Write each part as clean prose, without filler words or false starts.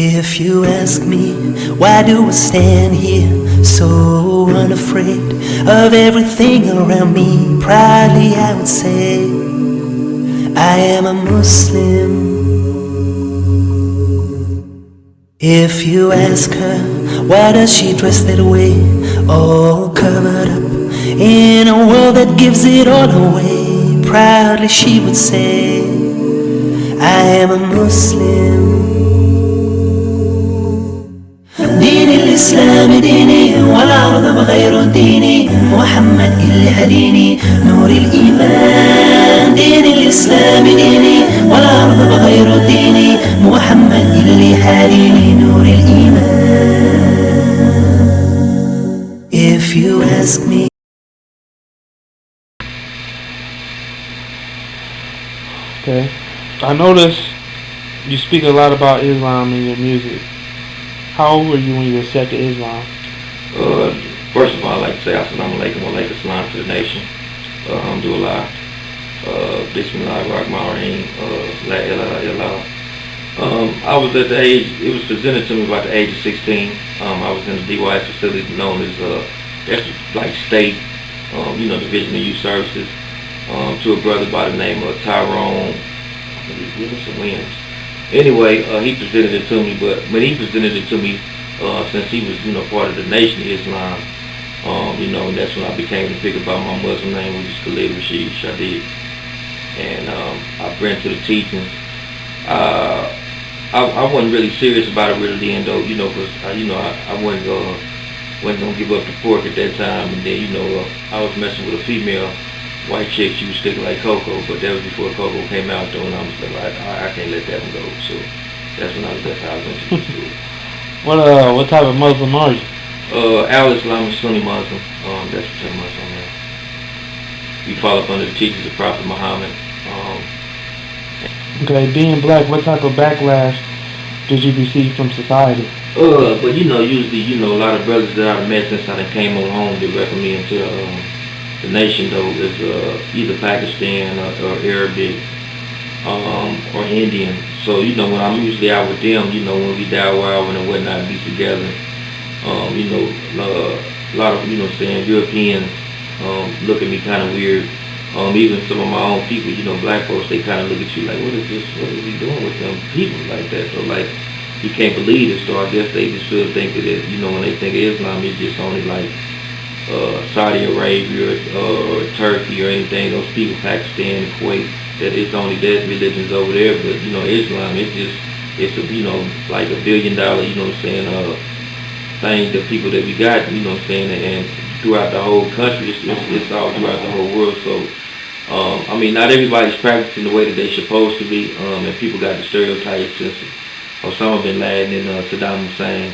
If you ask me, why do I stand here so unafraid of everything around me? Proudly I would say, I am a Muslim. If you ask her, why does she dress that way, all covered up in a world that gives it all away? Proudly she would say, I am a Muslim. ديني الإسلام ديني والأرض بغير ديني محمد اللي هديني نور الإيمان. ديني الإسلام ديني والأرض بغير ديني محمد اللي هديني نور الإيمان. If you ask me. Okay, I notice you speak a lot about Islam in your music. How old were you when you accepted Islam? First of all, I'd like to say Assalamu alaikum wa alaikum salam to the nation. Alhamdulillah. Bismillah ar-Rahman ar-Rahim. La ilaha illallah. I was at the age, it was presented to me about the age of 16. I was in a DYS facility known as, that's like state, Division of Youth Services, to a brother by the name of Tyrone Williams. Anyway, he presented it to me, but when he presented it to me, since he was, part of the Nation of Islam, and that's when I became to pick about my Muslim name, which is Khalid Rashid Shadid. And I ran to the teachings. I wasn't really serious about it really then, though, because I wasn't gonna give up the pork at that time. And then, I was messing with a female white chick. She was sticking like Coco, but that was before Coco came out, though, and I was like, I can't let that one go. So that's how I was introduced to it. What type of Muslim are you? Al-Islam is Sunni Muslim. That's the term Muslim. We follow up under the teachings of Prophet Muhammad. Okay, being black, what type of backlash did you receive from society? But usually, a lot of brothers that I've met since I came on home, they recommend to the nation, though, is either Pakistan or Arabic or Indian. So, when I'm usually out with them, when we dawah and whatnot, be together, a lot of, Europeans look at me kind of weird. Even some of my own people, black folks, they kind of look at you like, what is he doing with them people like that? So, like, you can't believe it. So I guess they just feel thinking that, when they think of Islam, it's just only like Saudi Arabia or Turkey or anything, those people, Pakistan and Kuwait, that it's only their religions over there. But, Islam, it's a, like $1 billion, thing, the people that we got, and throughout the whole country, it's all throughout the whole world. So, not everybody's practicing the way that they're supposed to be, and people got the stereotypes since Osama bin Laden and Saddam Hussein.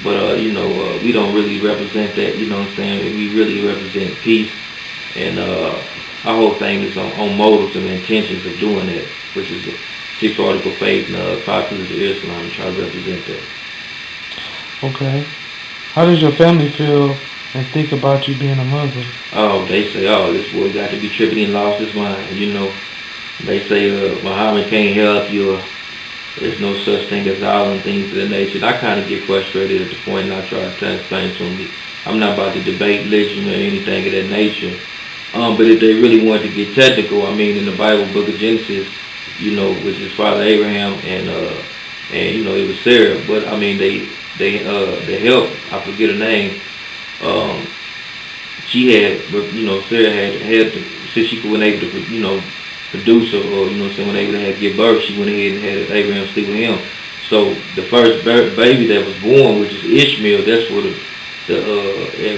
But we don't really represent that, We really represent peace, and our whole thing is on motives and intentions of doing that, which is the 6 article faith and 5 pillars of Islam, and try to represent that. Okay. How does your family feel and think about you being a Muslim? Oh, they say, this boy got to be tripping and lost his mind, They say Muhammad can't help you. There's no such thing as Allah and things of that nature. I kind of get frustrated at the point, and I try to explain to them, I'm not about to debate religion or anything of that nature. But if they really want to get technical, in the Bible, book of Genesis, which is Father Abraham and it was Sarah. But they help. I forget her name. She had, Sarah had to, since she wasn't able to, produce or when able to give birth, she went ahead and had Abraham sleep with him. So the first baby that was born, which is Ishmael, that's what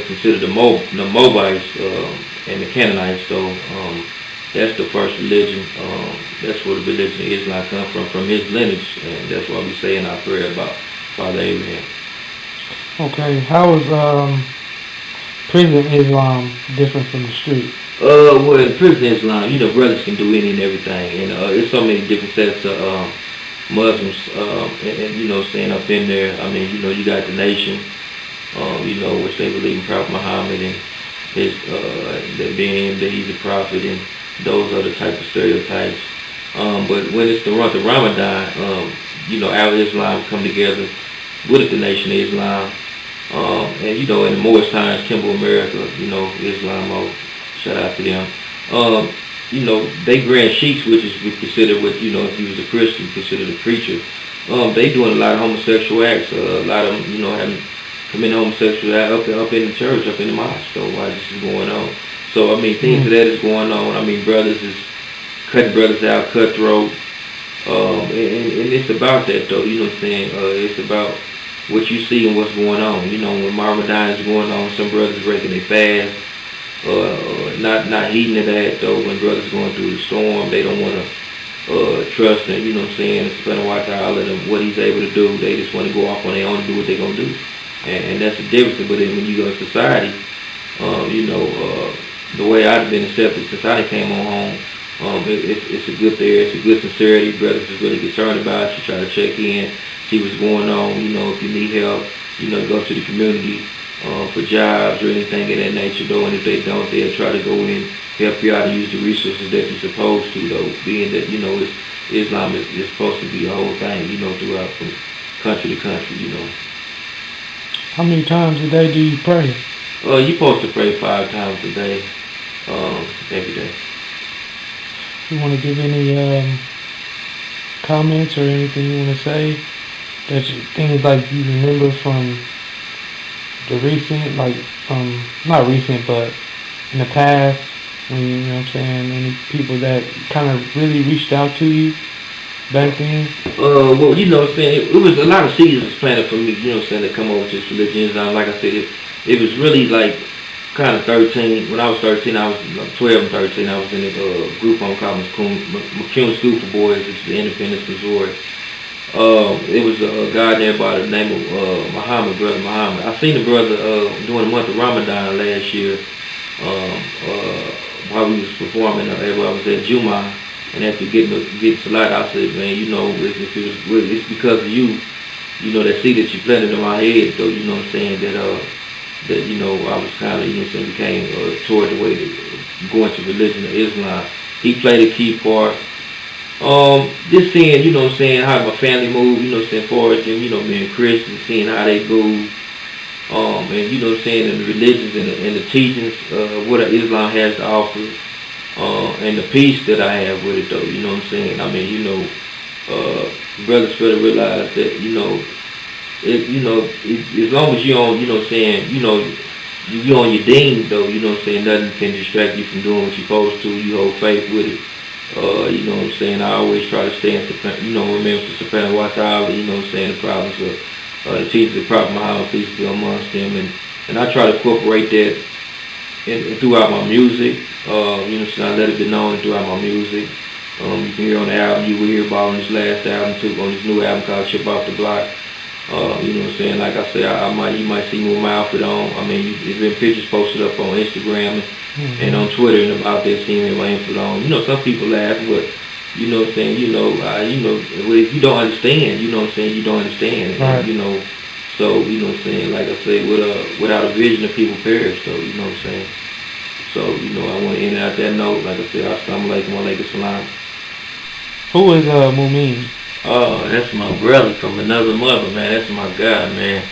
considered the Moabites and the Canaanites. So that's the first religion. That's where the religion of Islam comes from his lineage, and that's why we say in our prayer about Father Abraham. Okay, how is prison Islam different from the street? Well, in prison Islam, brothers can do any and everything, and there's so many different sets of Muslims, and staying up in there. You got the nation, which they believe in Prophet Muhammad and his that he's a prophet, and those are the type of stereotypes. But when it's the month of Ramadan, our Islam come together with the Nation of Islam. And in the Morris Times, Kimball America, Islam, shout out to them. They grand sheiks, which is considered what, if you was a Christian, considered a preacher. They doing a lot of homosexual acts. A lot of them, having committing homosexual acts up in the church, up in the mosque. So why this is going on? So things of that is going on. Brothers is cutting brothers out, cutthroat. And it's about that though. You know what I'm saying? It's about what you see and what's going on. When Ramadan is going on, some brothers breaking their fast. Not heeding to that though. When brothers going through the storm, they don't want to trust him. You know what I'm saying? Spend a while time them what he's able to do. They just want to go off on their own and do what they're gonna do. And that's the difference. But then when you go to society, the way I've been accepted since I came on home, it's a good there. It's a good sincerity. Brothers is really concerned about you. Try to check in, see what's going on. If you need help, go to the community for jobs or anything of that nature. Though, and if they don't, they'll try to go in, help you out, and use the resources that you're supposed to. Though, being that Islam is supposed to be a whole thing. Throughout from country to country. How many times a day do you pray? You're supposed to pray 5 times a day, every day. You want to give any comments or anything you want to say? Things like you remember from the recent, not recent, but in the past, when you know what I'm saying, any people that kind of really reached out to you back then? Well, what I'm saying, it was a lot of seeds was planted for me, to come over to this religion. Like I said, it was really like kind of 13. When I was 13, I was 12 and 13. I was in a group on called McCune School for Boys, which is in Independence, Missouri. It was a guy there by the name of Muhammad, Brother Muhammad. I seen the brother during the month of Ramadan last year while we was performing. While I was at Juma, and after getting Salat, I said, man, it's because of you, that seed that you planted in my head, though, you know what I'm saying, that I was kind of, became toward the way to going to religion of Islam. He played a key part. Just seeing, how my family moved, forward them, being Christian, seeing how they move, and and the religions and the teachings, what Islam has to offer, and the peace that I have with it, though, brothers better realize that, as long as you on, you on your deen, though, nothing can distract you from doing what you're supposed to. You hold faith with it. I always try to stay in, remember to Subhanahu wa Ta'ala, the problems of the teachers of Prophet Muhammad, peace be amongst them, and I try to incorporate that throughout my music. I let it be known throughout my music. You can hear on the album, you will hear about on this last album too, on this new album called Chip Off the Block. Like I say, you might see me with my outfit on. There's been pictures posted up on Instagram and on Twitter and about that, seeing my outfit on. Some people laugh, but if you don't understand, you don't understand. Right. And, so, like I say, without a vision, the people perish, though, you know what I'm saying? So, I want to end out that note, like I said, assalamu alaikum wa alaikum salam. Who is Mumin? That's my brother from another mother, man. That's my guy, man.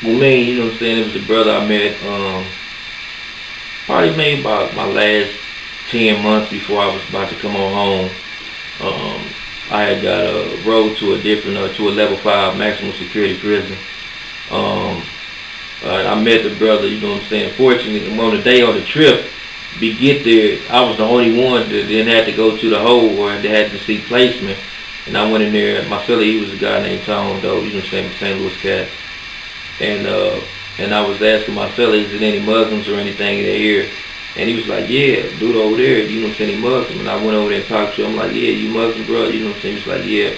Mumin, it was a brother I met, probably maybe about my last 10 months before I was about to come on home. I had got a road to a different, to a level 5 maximum security prison. I met the brother, Fortunately, on the day of the trip, we get there, I was the only one that didn't have to go to the hole where they had to seek placement. And I went in there, my fella, he was a guy named Tone, though, St. Louis cat. And I was asking my fella, is there any Muslims or anything in the area? And he was like, yeah, dude over there, he Muslim. And I went over there and talked to him, like, yeah, you Muslim, bro? He was like, yeah.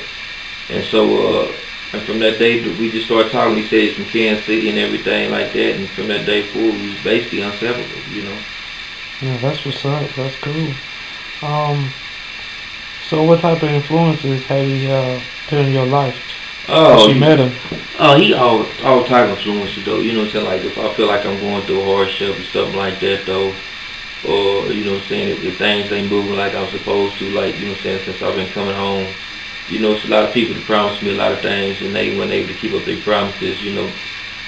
And so, and from that day, we just started talking. He said he's from Kansas City and everything like that. And from that day forward, we was basically inseparable, Yeah, that's what's up. That's cool. So what type of influences have he put in your life? Oh, you met him. Oh, he all type of influences, though. Like if I feel like I'm going through a hardship or something like that, though, or if things ain't moving like I'm supposed to, like since I've been coming home, You know, it's a lot of people that promise me a lot of things, and they weren't able to keep up their promises. You know,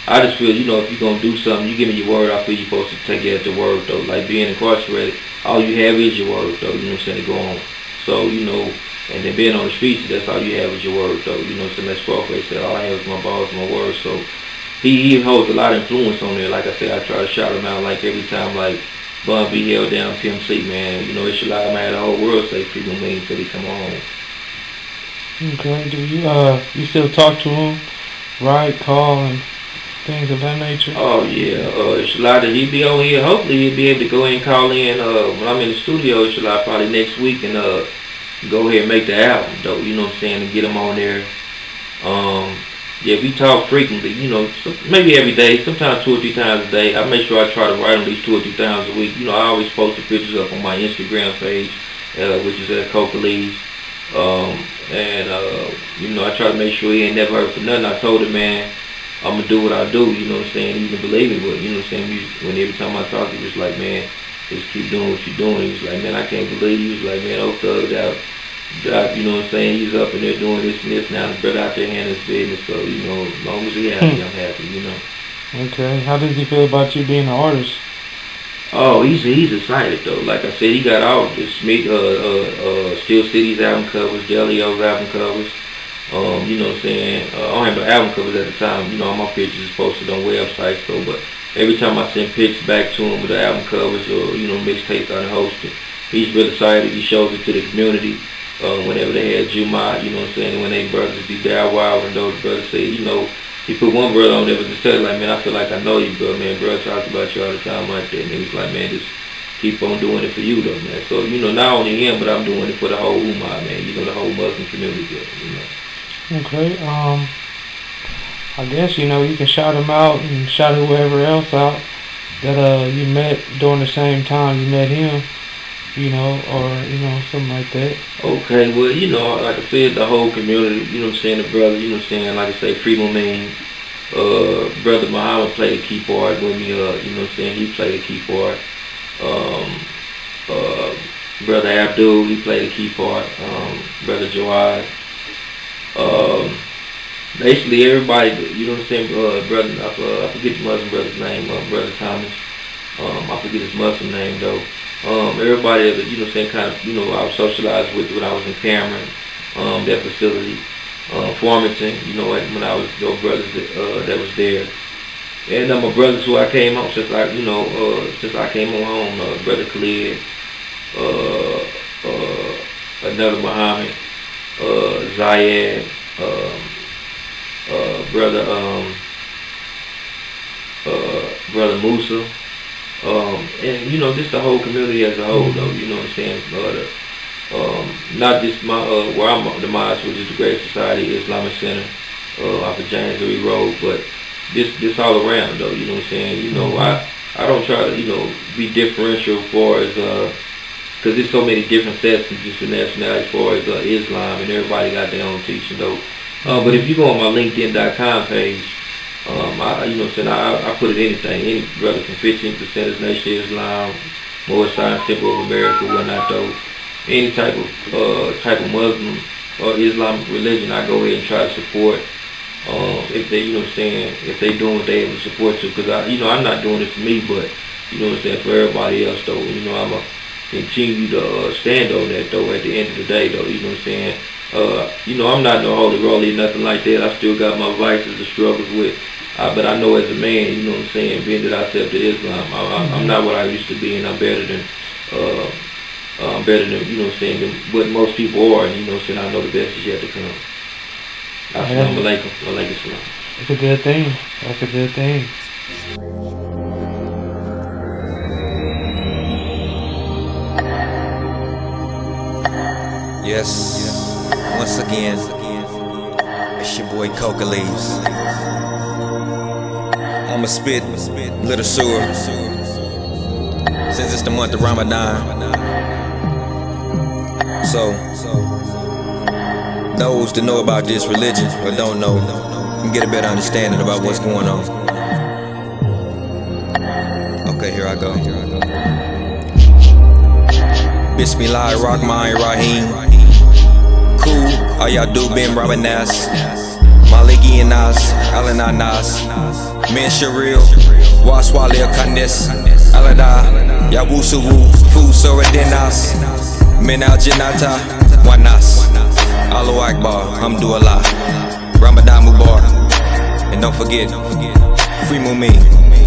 I just feel, you know, if you're gonna do something, you give me your word. I feel you're supposed to take it at your word, though. Like being incarcerated, all you have is your word, though. You know what I'm saying, to go on. So, you know, and then being on the streets, that's all you have is your word, though. You know what I'm saying? That's Scarface said, all I have is my balls, my word. So he holds a lot of influence on there. Like I said, I try to shout him out like every time, like Bun B held down Pimp C, man. You know, it should lie, man. The whole world say Free Lil Wayne until he come home. Okay. Do you still talk to him, write, call, and things of that nature? Oh yeah, Shalada, he be on here. Hopefully he'll be able to go in and call in when I'm in the studio, Shalada, probably next week, and go ahead and make the album, though. You know what I'm saying, and get him on there. Yeah, we talk frequently. You know, maybe every day, sometimes 2 or 3 times a day. I make sure I try to write at least 2 or 3 times a week. You know, I always post the pictures up on my Instagram page, which is at Coca Leaves. You know, I try to make sure he ain't never heard for nothing. I told him, man, I'm gonna do what I do, you know what I'm saying? He didn't believe it, but you know what I'm saying? When every time I talk, he was like, man, just keep doing what you're doing. He was like, man, I can't believe it. He was like, man, old thugged out. You know what I'm saying? He's up in there doing this and this now. The brother out there handling his business, so you know, as long as he happy, I'm happy, you know. Okay. How does he feel about you being an artist? Oh, he's excited though. Like I said, he got all the Smith, Steel City's album covers, Delio's album covers. You know what I'm saying? I don't have no album covers at the time. You know, all my pictures is posted on websites though. But every time I send pictures back to him with the album covers or you know mixtapes I hosted, he's really excited. He shows it to the community. Whenever they had Juma, you know what I'm saying? When they brothers be Dow Wild and those brothers say, you know, he put one brother on there was just like, man, I feel like I know you, bro, man. Bro talks about you all the time like that. And he was like, man, just keep on doing it for you, though, man. So, you know, not only him, but I'm doing it for the whole Ummah, man. You know, the whole Muslim community, you know. Okay. I guess you know you can shout him out and shout whoever else out that you met during the same time you met him. You know, or you know, something like that. Okay, well, you know, like I said, the whole community, you know what I'm saying, the brother, you know what I'm saying, like I say, Free Lil Wayne, brother Muhammad played a key part with me, you know what I'm saying, he played a key part. Brother Abdul, he played a key part. Brother Jawad. Basically everybody, you know what I'm saying, brother, I forget the Muslim brother's name, Brother Thomas. I forget his Muslim name though. Everybody that, you know what I'm saying, kind of, you know, I was socialized with when I was in Cameron, that facility, Farmington, you know, when I was, those brothers that was there. And my brothers who I came home, since I came on home, Brother Khalid, another Muhammad, Zayed, brother Musa. And you know, just the whole community as a whole, though. You know what I'm saying? Not just my where I'm the mosque, which is the Great Society Islamic Center, off of James Lee Road, but this all around, though. You know what I'm saying? You know, I don't try to be differential as far as because there's so many different sets and different nationalities as far as Islam, and everybody got their own teaching, though. But if you go on my LinkedIn.com page. You know what I'm saying, I put it anything, any brother from 15% of Nation of Islam, Moorish Science Temple of America, whatnot though, any type of Muslim or Islamic religion, I go ahead and try to support, if they, you know what I'm saying, if they doing what they able to support to, because I'm not doing it for me, but, you know what I'm saying, for everybody else though, you know, I'm going to continue to stand on that though at the end of the day though, you know what I'm saying. I'm not no holy roly, nothing like that. I still got my vices and struggles with. But I know as a man, you know what I'm saying, being that I accepted Islam, I'm not what I used to be, and I'm better than, you know what I'm saying, than what most people are, and you know what I'm saying, I know the best is yet to come. Assalamu alaikum. Alaikum salam. That's a good thing. That's a good thing. Yes, once again, it's your boy Coca Leaves. I'ma spit little sewer, since it's the month of Ramadan. So, those that know about this religion or don't know can get a better understanding about what's going on. Okay, here I go. Bismillahirrahmanirrahim. Cool, All y'all do been robbing ass. Maliki and Nas, Alan Nas, Min Sharil, Waswale Kanis, Alada, Yawusu Wu, Fu Soradinas, Min Al Janata, Wanas, Allahu Akbar, Hamdulillah, Ramadan Mubarak, and don't forget, free Mumi.